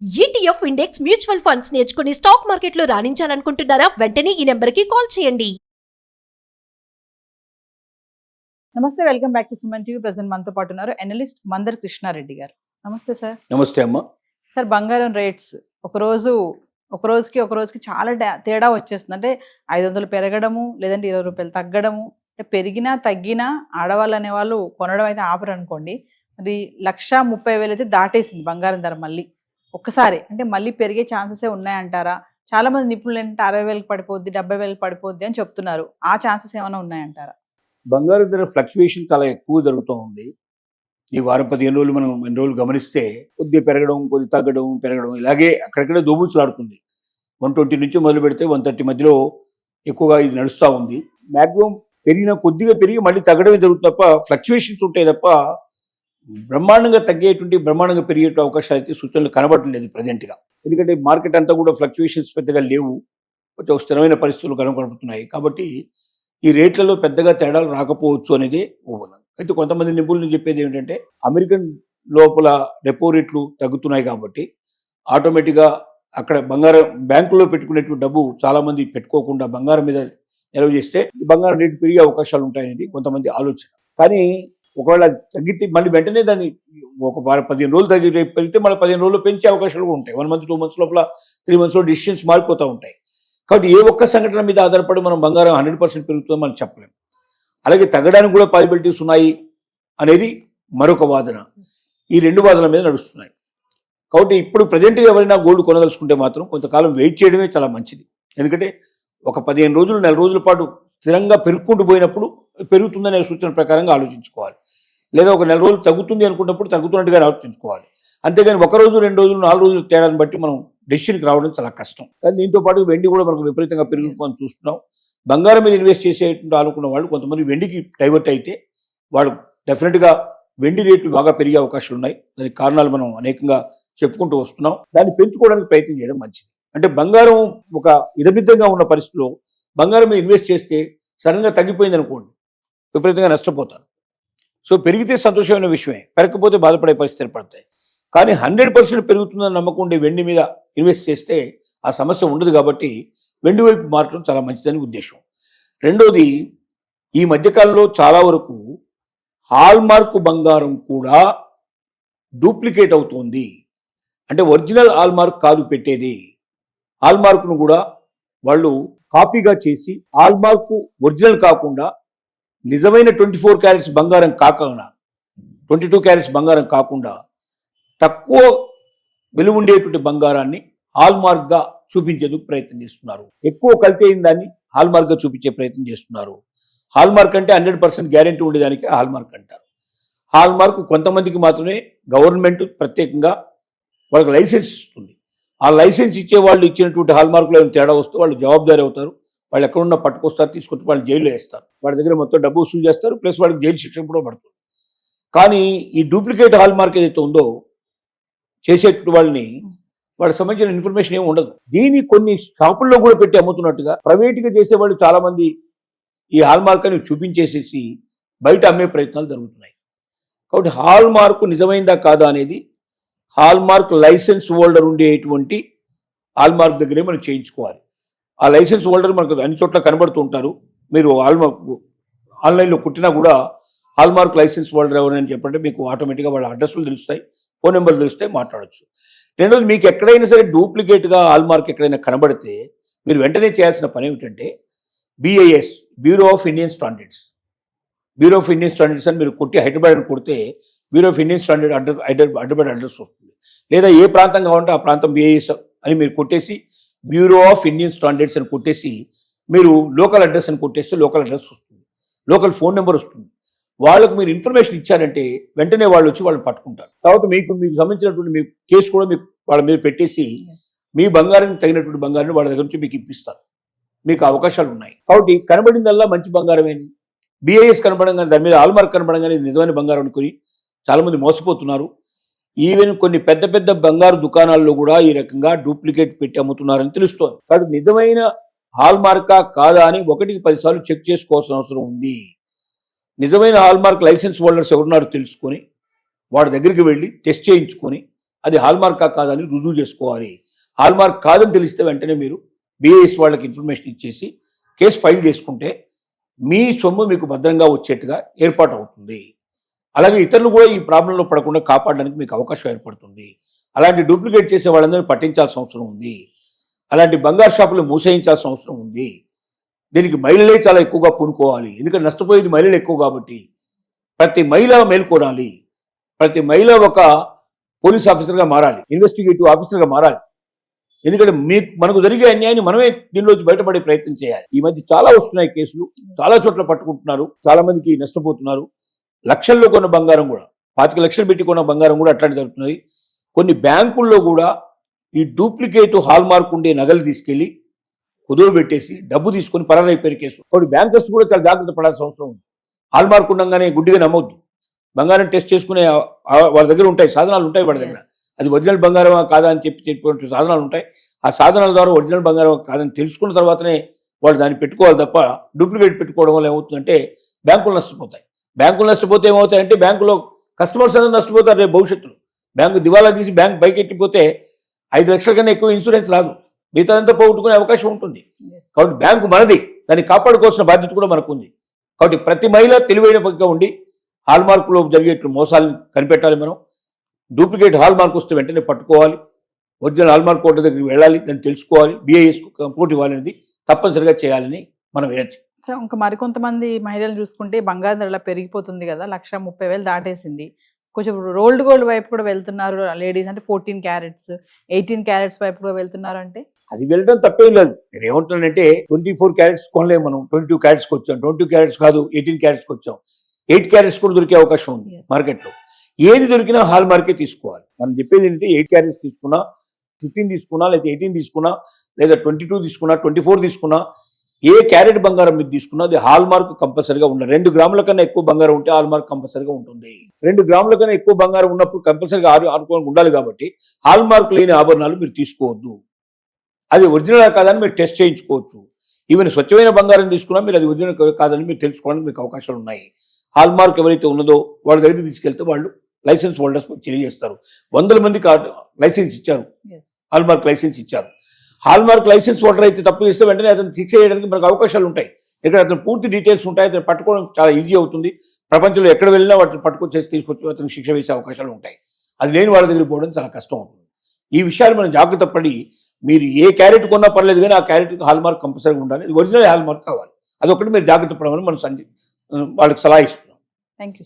ETF index mutual funds నేర్చుకుని stock మార్కెట్లో రాణించాలనుకుంటున్నారా? వెంటనే ఈ నెంబర్కి కాల్ చేయండి. నమస్తే, welcome back to Suman TV. Present మనతో పాటు ఉన్నారు అనలిస్ట్ మందర్ కృష్ణారెడ్డి గారు. నమస్తే సార్. నమస్తే అమ్మ. సార్, బంగారం రేట్స్ ఒక రోజుకి చాలా తేడా వచ్చేస్తుంది. అంటే 500 పెరగడము, లేదంటే 20 రూపాయలు తగ్గడము. అంటే పెరిగినా తగ్గినా ఆడవాళ్ళు అనేవాళ్ళు కొనడం అయితే ఆపరు అనుకోండి. మరి 1,30,000 అయితే దాటేసింది బంగారం ధర. మళ్ళీ ఒక్కసారి అంటే మళ్ళీ పెరిగే ఛాన్సెస్ ఉన్నాయంటారా? చాలా మంది నిపుణులు ఏంటంటే 60,000 పడిపోద్ది, 70,000 పడిపోద్ది అని చెప్తున్నారు. ఆ ఛాన్సెస్ ఏమైనా ఉన్నాయంటారా? బంగారు ధర ఫ్లక్చువేషన్ చాలా ఎక్కువ జరుగుతూ ఉంది. ఈ వారం 15 రోజులు మనం 2 రోజులు గమనిస్తే కొద్దిగా పెరగడం, కొద్ది తగ్గడం, పెరగడం, ఇలాగే అక్కడక్కడే దోబూచులాడుతుంది. 120 నుంచి మొదలు పెడితే 130 మధ్యలో ఎక్కువగా ఇది నడుస్తూ ఉంది. మ్యాక్సిమం కొద్దిగా పెరిగి మళ్ళీ తగ్గడమే జరుగుతుంది తప్ప ఫ్లక్చువేషన్స్ ఉంటాయి తప్ప బ్రహ్మాండంగా తగ్గేటువంటి, బ్రహ్మాండంగా పెరిగే అవకాశాలు అయితే సూచనలు కనబడలేదు ప్రజెంట్గా. ఎందుకంటే మార్కెట్ అంతా కూడా ఫ్లక్చువేషన్స్ పెద్దగా లేవు, కొంచెం స్థిరమైన పరిస్థితులు కనబడుతున్నాయి. కాబట్టి ఈ రేట్లలో పెద్దగా తేడాలు రాకపోవచ్చు అనేది ఊహన. అయితే కొంతమంది నిపుణులు చెప్పేది ఏమిటంటే అమెరికన్ లోపల రెపో రేట్లు తగ్గుతున్నాయి కాబట్టి ఆటోమేటిక్గా అక్కడ బంగారం బ్యాంకులో పెట్టుకునేటువంటి డబ్బు చాలామంది పెట్టుకోకుండా బంగారం మీద నిల్వ చేస్తే బంగారం రేటు పెరిగే అవకాశాలు ఉంటాయనేది కొంతమంది ఆలోచన. కానీ ఒకవేళ తగ్గితే మళ్ళీ వెంటనే దాన్ని ఒక 15 రోజులు పెరిగితే మళ్ళీ 15 రోజులు పెంచే అవకాశాలు కూడా ఉంటాయి. 1 మంత్ 2 మంత్స్ లోపల 3 మంత్స్లో డిసిషన్స్ మారిపోతూ ఉంటాయి. కాబట్టి ఏ ఒక్క సంఘటన మీద ఆధారపడి మనం బంగారం 100% పెరుగుతుందో మనం చెప్పలేము. అలాగే తగ్గడానికి కూడా పాసిబిలిటీస్ ఉన్నాయి అనేది మరొక వాదన. ఈ 2 వాదనల మీద నడుస్తున్నాయి. కాబట్టి ఇప్పుడు ప్రజెంట్గా ఎవరైనా గోల్డ్ కొనదలుచుకుంటే మాత్రం కొంతకాలం వెయిట్ చేయడమే చాలా మంచిది. ఎందుకంటే ఒక 15 రోజులు, 4 రోజుల పాటు స్థిరంగా పెరుగుకుంటూ పోయినప్పుడు పెరుగుతుందనే సూచన ప్రకారంగా ఆలోచించుకోవాలి. లేదా ఒక 4 రోజులు తగ్గుతుంది అనుకున్నప్పుడు తగ్గుతున్నట్టుగానే ఆలోచించుకోవాలి. అంతేగాని 1 రోజు, 2 రోజులు, 4 రోజులు తేడాన్ని బట్టి మనం డెసిషన్కి రావడం చాలా కష్టం. కానీ దీంతో పాటు వెండి కూడా మనకు విపరీతంగా పెరుగుతుందని చూస్తున్నాం. బంగారం మీద ఇన్వెస్ట్ చేసేటువంటి అనుకున్న వాళ్ళు కొంతమంది వెండికి డైవర్ట్ అయితే వాళ్ళు డెఫినెట్గా వెండి రేట్లు బాగా పెరిగే అవకాశాలు ఉన్నాయి. దానికి కారణాలు మనం అనేకంగా చెప్పుకుంటూ వస్తున్నాం. దాన్ని పెంచుకోవడానికి ప్రయత్నం చేయడం మంచిది. అంటే బంగారం ఒక ఇరమిద్దంగా ఉన్న పరిస్థితిలో బంగారం మీద ఇన్వెస్ట్ చేస్తే సడన్గా తగ్గిపోయింది అనుకోండి, విపరీతంగా నష్టపోతారు. సో పెరిగితే సంతోషమైన విషయమే, పెరగకపోతే బాధపడే పరిస్థితి ఏర్పడతాయి. కానీ 100% పెరుగుతుందని నమ్మకం ఉండే వెండి మీద ఇన్వెస్ట్ చేస్తే ఆ సమస్య ఉండదు. కాబట్టి వెండి వైపు మార్చడం చాలా మంచిదని ఉద్దేశం. రెండోది, ఈ మధ్యకాలంలో చాలా వరకు హాల్మార్క్ బంగారం కూడా డూప్లికేట్ అవుతోంది. అంటే ఒరిజినల్ హాల్మార్క్ కాదు పెట్టేది, హాల్మార్క్ను కూడా వాళ్ళు కాపీగా చేసి హాల్మార్క్ ఒరిజినల్ కాకుండా నిజమైన 24 క్యారెట్స్ బంగారం కాకుండా 22 క్యారెట్స్ బంగారం కాకుండా తక్కువ విలువ ఉండేటువంటి బంగారాన్ని హాల్మార్క్గా చూపించేందుకు ప్రయత్నం చేస్తున్నారు. ఎక్కువ కల్తీ అయిన దాన్ని హాల్మార్క్గా చూపించే ప్రయత్నం చేస్తున్నారు. హాల్మార్క్ అంటే 100% గ్యారెంటీ ఉండేదానికి హాల్మార్క్ అంటారు. హాల్మార్క్ కొంతమందికి మాత్రమే గవర్నమెంట్ ప్రత్యేకంగా వాళ్ళకి లైసెన్స్ ఇస్తుంది. ఆ లైసెన్స్ ఇచ్చే వాళ్ళు ఇచ్చినటువంటి హాల్మార్క్లో ఏమైనా తేడా వస్తే వాళ్ళు జవాబుదారీ అవుతారు. వాళ్ళు ఎక్కడున్నా పట్టుకొస్తారు, తీసుకొచ్చి వాళ్ళు జైల్లో వేస్తారు. వాళ్ళ దగ్గర మొత్తం డబ్బు వసూలు చేస్తారు, ప్లస్ వాళ్ళకి జైలు శిక్ష కూడా పడుతుంది. కానీ ఈ డూప్లికేట్ హాల్మార్క్ ఏదైతే ఉందో చేసేటువంటి వాళ్ళని వాళ్ళకి సంబంధించిన ఇన్ఫర్మేషన్ ఏమి ఉండదు. దీన్ని కొన్ని షాపుల్లో కూడా పెట్టి అమ్ముతున్నట్టుగా ప్రైవేట్గా చేసేవాళ్ళు చాలామంది ఈ హాల్మార్క్ అని చూపించేసేసి బయట అమ్మే ప్రయత్నాలు జరుగుతున్నాయి. కాబట్టి హాల్మార్క్ నిజమైందా కాదా అనేది హాల్మార్క్ లైసెన్స్ హోల్డర్ ఉండేటువంటి హాల్మార్క్ దగ్గరే మనం చేయించుకోవాలి. ఆ లైసెన్స్ హోల్డర్ మనకు అన్ని చోట్ల కనబడుతూ ఉంటారు. మీరు ఆన్లైన్లో కుట్టినా కూడా హాల్మార్క్ లైసెన్స్ హోల్డర్ ఎవరని చెప్పంటే మీకు ఆటోమేటిక్గా వాళ్ళ అడ్రస్లు తెలుస్తాయి, ఫోన్ నెంబర్లు తెలుస్తాయి, మాట్లాడచ్చు. రెండోది, మీకు ఎక్కడైనా సరే డూప్లికేట్గా హాల్మార్క్ ఎక్కడైనా కనబడితే మీరు వెంటనే చేయాల్సిన పని ఏమిటంటే BIS, bureau of Indian standards అని మీరు కొట్టి హైదరాబాద్ అని కొడితే bureau of Indian standard Hyderabad address వస్తుంది. లేదా ఏ ప్రాంతం కావాలంటే ఆ ప్రాంతం BIS అని మీరు కొట్టేసి బ్యూరో ఆఫ్ ఇండియన్ స్టాండర్డ్స్ అని కొట్టేసి మీరు లోకల్ అడ్రస్ అని కొట్టేస్తే లోకల్ అడ్రస్ వస్తుంది, లోకల్ ఫోన్ నెంబర్ వస్తుంది. వాళ్ళకు మీరు ఇన్ఫర్మేషన్ ఇచ్చారంటే వెంటనే వాళ్ళు వచ్చి వాళ్ళని పట్టుకుంటారు. తర్వాత మీకు సంబంధించినటువంటి మీ కేసు కూడా మీకు వాళ్ళ మీద పెట్టేసి మీ బంగారానికి తగినటువంటి బంగారాన్ని వాళ్ళ దగ్గర నుంచి మీకు ఇప్పిస్తారు. మీకు అవకాశాలు ఉన్నాయి. కాబట్టి కనబడిందల్లా మంచి బంగారమేని BIS కనబడంగానే, దాని మీద హాల్మార్క్ కనబడంగానే నిజమైన బంగారం అనుకుని చాలామంది మోసపోతున్నారు. ఈవెన్ కొన్ని పెద్ద పెద్ద బంగారు దుకాణాల్లో కూడా ఈ రకంగా డూప్లికేట్ పెట్టి అమ్ముతున్నారని తెలుస్తోంది. కాబట్టి నిజమైన హాల్మార్కా కాదా అని 1కి 10 సార్లు చెక్ చేసుకోవాల్సిన అవసరం ఉంది. నిజమైన హాల్మార్క్ లైసెన్స్ హోల్డర్స్ ఎవరున్నారో తెలుసుకొని వాడి దగ్గరికి వెళ్ళి టెస్ట్ చేయించుకొని అది హాల్మార్కా కాదని రుజువు చేసుకోవాలి. హాల్మార్క్ కాదని తెలిస్తే వెంటనే మీరు బిఐఎస్ వాళ్ళకి ఇన్ఫర్మేషన్ ఇచ్చేసి కేసు ఫైల్ చేసుకుంటే మీ సొమ్ము మీకు భద్రంగా వచ్చేట్టుగా ఏర్పాటు అవుతుంది. అలాగే ఇతరులు కూడా ఈ ప్రాబ్లంలో పడకుండా కాపాడడానికి మీకు అవకాశం ఏర్పడుతుంది. అలాంటి డూప్లికేట్ చేసే వాళ్ళందరినీ పట్టించాల్సిన అవసరం ఉంది. అలాంటి బంగారు షాపులు మూసేయించాల్సిన అవసరం ఉంది. దీనికి మహిళలే చాలా ఎక్కువగా పూనుకోవాలి. ఎందుకంటే నష్టపోయేది మహిళలు ఎక్కువ కాబట్టి ప్రతి మహిళ మేల్కొనాలి. ప్రతి మహిళ ఒక పోలీస్ ఆఫీసర్గా మారాలి, ఇన్వెస్టిగేటివ్ ఆఫీసర్గా మారాలి. ఎందుకంటే మనకు జరిగే అన్యాయాన్ని మనమే దీనిలోంచి బయటపడే ప్రయత్నం చేయాలి. ఈ మధ్య చాలా వస్తున్నాయి కేసులు, చాలా చోట్ల పట్టుకుంటున్నారు, చాలా మందికి నష్టపోతున్నారు. లక్షల్లో కొన్న బంగారం కూడా, 25 లక్షలు పెట్టి కొన్న బంగారం కూడా అట్లాంటి జరుగుతున్నాయి. కొన్ని బ్యాంకుల్లో కూడా ఈ డూప్లికేట్ హాల్మార్క్ ఉండే నగలు తీసుకెళ్లి కుదువ పెట్టేసి డబ్బు తీసుకొని పరారైపోయిన కేసు. కాబట్టి బ్యాంకర్స్ కూడా చాలా జాగ్రత్త పడాల్సిన అవసరం ఉంది. హాల్మార్క్ ఉండగానే గుడ్డిగా నమ్మొద్దు. బంగారం టెస్ట్ చేసుకునే వాళ్ళ దగ్గర ఉంటాయి, సాధనాలు ఉంటాయి వాళ్ళ దగ్గర. అది ఒరిజినల్ బంగారం కాదా అని చెప్పే సాధనాలు ఉంటాయి. ఆ సాధనాల ద్వారా ఒరిజినల్ బంగారం కాదని తెలుసుకున్న తర్వాతనే వాళ్ళు దాన్ని పెట్టుకోవాలి తప్ప డూప్లికేట్ పెట్టుకోవడం వల్ల ఏమవుతుందంటే బ్యాంకులు నష్టపోతాయి. బ్యాంకులు నష్టపోతే ఏమవుతాయంటే బ్యాంకులో కస్టమర్స్ అందరూ నష్టపోతారు. రేపు భవిష్యత్తులో బ్యాంకు దివాలా తీసి బ్యాంక్ బైక్ ఎట్టిపోతే 5 లక్షల కన్నా ఎక్కువ ఇన్సూరెన్స్ రాదు, మిగతాదంతా పోగొట్టుకునే అవకాశం ఉంటుంది. కాబట్టి బ్యాంకు మనది, దాన్ని కాపాడుకోవాల్సిన బాధ్యత కూడా మనకు ఉంది. కాబట్టి ప్రతి మహిళ తెలివైన పక్కగా ఉండి హాల్మార్క్లో జరిగేట్లు మోసాలను కనిపెట్టాలి. మనం డూప్లికేట్ హాల్మార్క్ వస్తే వెంటనే పట్టుకోవాలి. ఒరిజినల్ హాల్మార్క్ కోట దగ్గరికి వెళ్ళాలి, దాన్ని తెలుసుకోవాలి. బిఐఎస్కు కంప్యూటర్ ఇవ్వాలనేది తప్పనిసరిగా చేయాలని మనం వినతి. సో ఇంకా మరికొంతమంది మహిళలు చూసుకుంటే బంగారం ధర పెరిగిపోతుంది కదా, 1,30,000 దాటేసింది. కొంచెం రోల్డ్ గోల్డ్ వైపు కూడా వెళ్తున్నారు లేడీస్, అంటే 14 క్యారెట్స్ 18 క్యారెట్స్ వైపు కూడా వెళ్తున్నారు. అంటే అది వెళ్ళడం తప్పేం లేదు. నేను ఏమంటున్నానంటే 24 క్యారెట్స్ కొనలేము మనం, 22 క్యారెట్స్కి వచ్చాం. 22 క్యారెట్స్ కాదు, 18 క్యారెట్స్కి వచ్చాం. 8 క్యారెట్స్ కూడా దొరికే అవకాశం ఉంది మార్కెట్లో. ఏది దొరికినా హాల్ మార్కే తీసుకోవాలి. మనం చెప్పేది ఏంటంటే 8 క్యారెట్స్ తీసుకున్నా, 15 తీసుకున్నా, లేదా 18 తీసుకున్నా, లేదా 22 తీసుకున్నా, 24 తీసుకున్నా, ఏ క్యారెట్ బంగారం మీరు తీసుకున్నా అది హాల్ మార్క్ కంపల్సరీగా ఉండాలి. 2 గ్రాముల కన్నా ఎక్కువ బంగారం ఉంటే హాల్ మార్క్ కంపల్సరీగా ఉంటుంది. 2 గ్రాముల కన్నా ఎక్కువ బంగారం ఉన్నప్పుడు కంపల్సరీగా ఆడుకోవడానికి ఉండాలి. కాబట్టి హాల్ మార్క్ లేని ఆభరణాలు మీరు తీసుకోవద్దు. అది ఒరిజినల్ కాదని మీరు టెస్ట్ చేయించుకోవచ్చు. ఈవెన్ స్వచ్ఛమైన బంగారం తీసుకున్నా మీరు అది ఒరిజినల్ కాదని మీరు తెలుసుకోవడానికి మీకు అవకాశాలు ఉన్నాయి. హాల్ మార్క్ ఎవరైతే ఉన్నదో వాళ్ళ దగ్గరికి తీసుకెళ్తే వాళ్ళు లైసెన్స్ హోల్డర్స్ తెలియజేస్తారు. 100 మంది లైసెన్స్ ఇచ్చారు, హాల్ మార్క్ లైసెన్స్ ఇచ్చారు. హాల్ మార్క్ లైసెన్స్ హోల్డర్ అయితే తప్పు చేస్తే వెంటనే అతను శిక్ష చేయడానికి మనకు అవకాశాలు ఉంటాయి. ఇక్కడ అతను పూర్తి డీటెయిల్స్ ఉంటాయి, అతను పట్టుకోవడం చాలా ఈజీ అవుతుంది. ప్రపంచంలో ఎక్కడ వెళ్ళినా వాటిని పట్టుకొచ్చేసి తీసుకొచ్చి అతనికి శిక్ష వేసే అవకాశాలు ఉంటాయి. అది లేని వాళ్ళ దగ్గరికి పోవడం చాలా కష్టం అవుతుంది. ఈ విషయాలు మనం జాగ్రత్త పడి, మీరు ఏ క్యారెట్ కొన్నా పర్లేదు కానీ ఆ క్యారెట్కి హాల్ మార్క్ కంపల్సరీగా ఉండాలి. ఒరిజినల్ హాల్ మార్క్ కావాలి. అదొకటి మీరు జాగ్రత్త పడమని మనం వాళ్ళకి సలహా ఇస్తున్నాం. Thank you.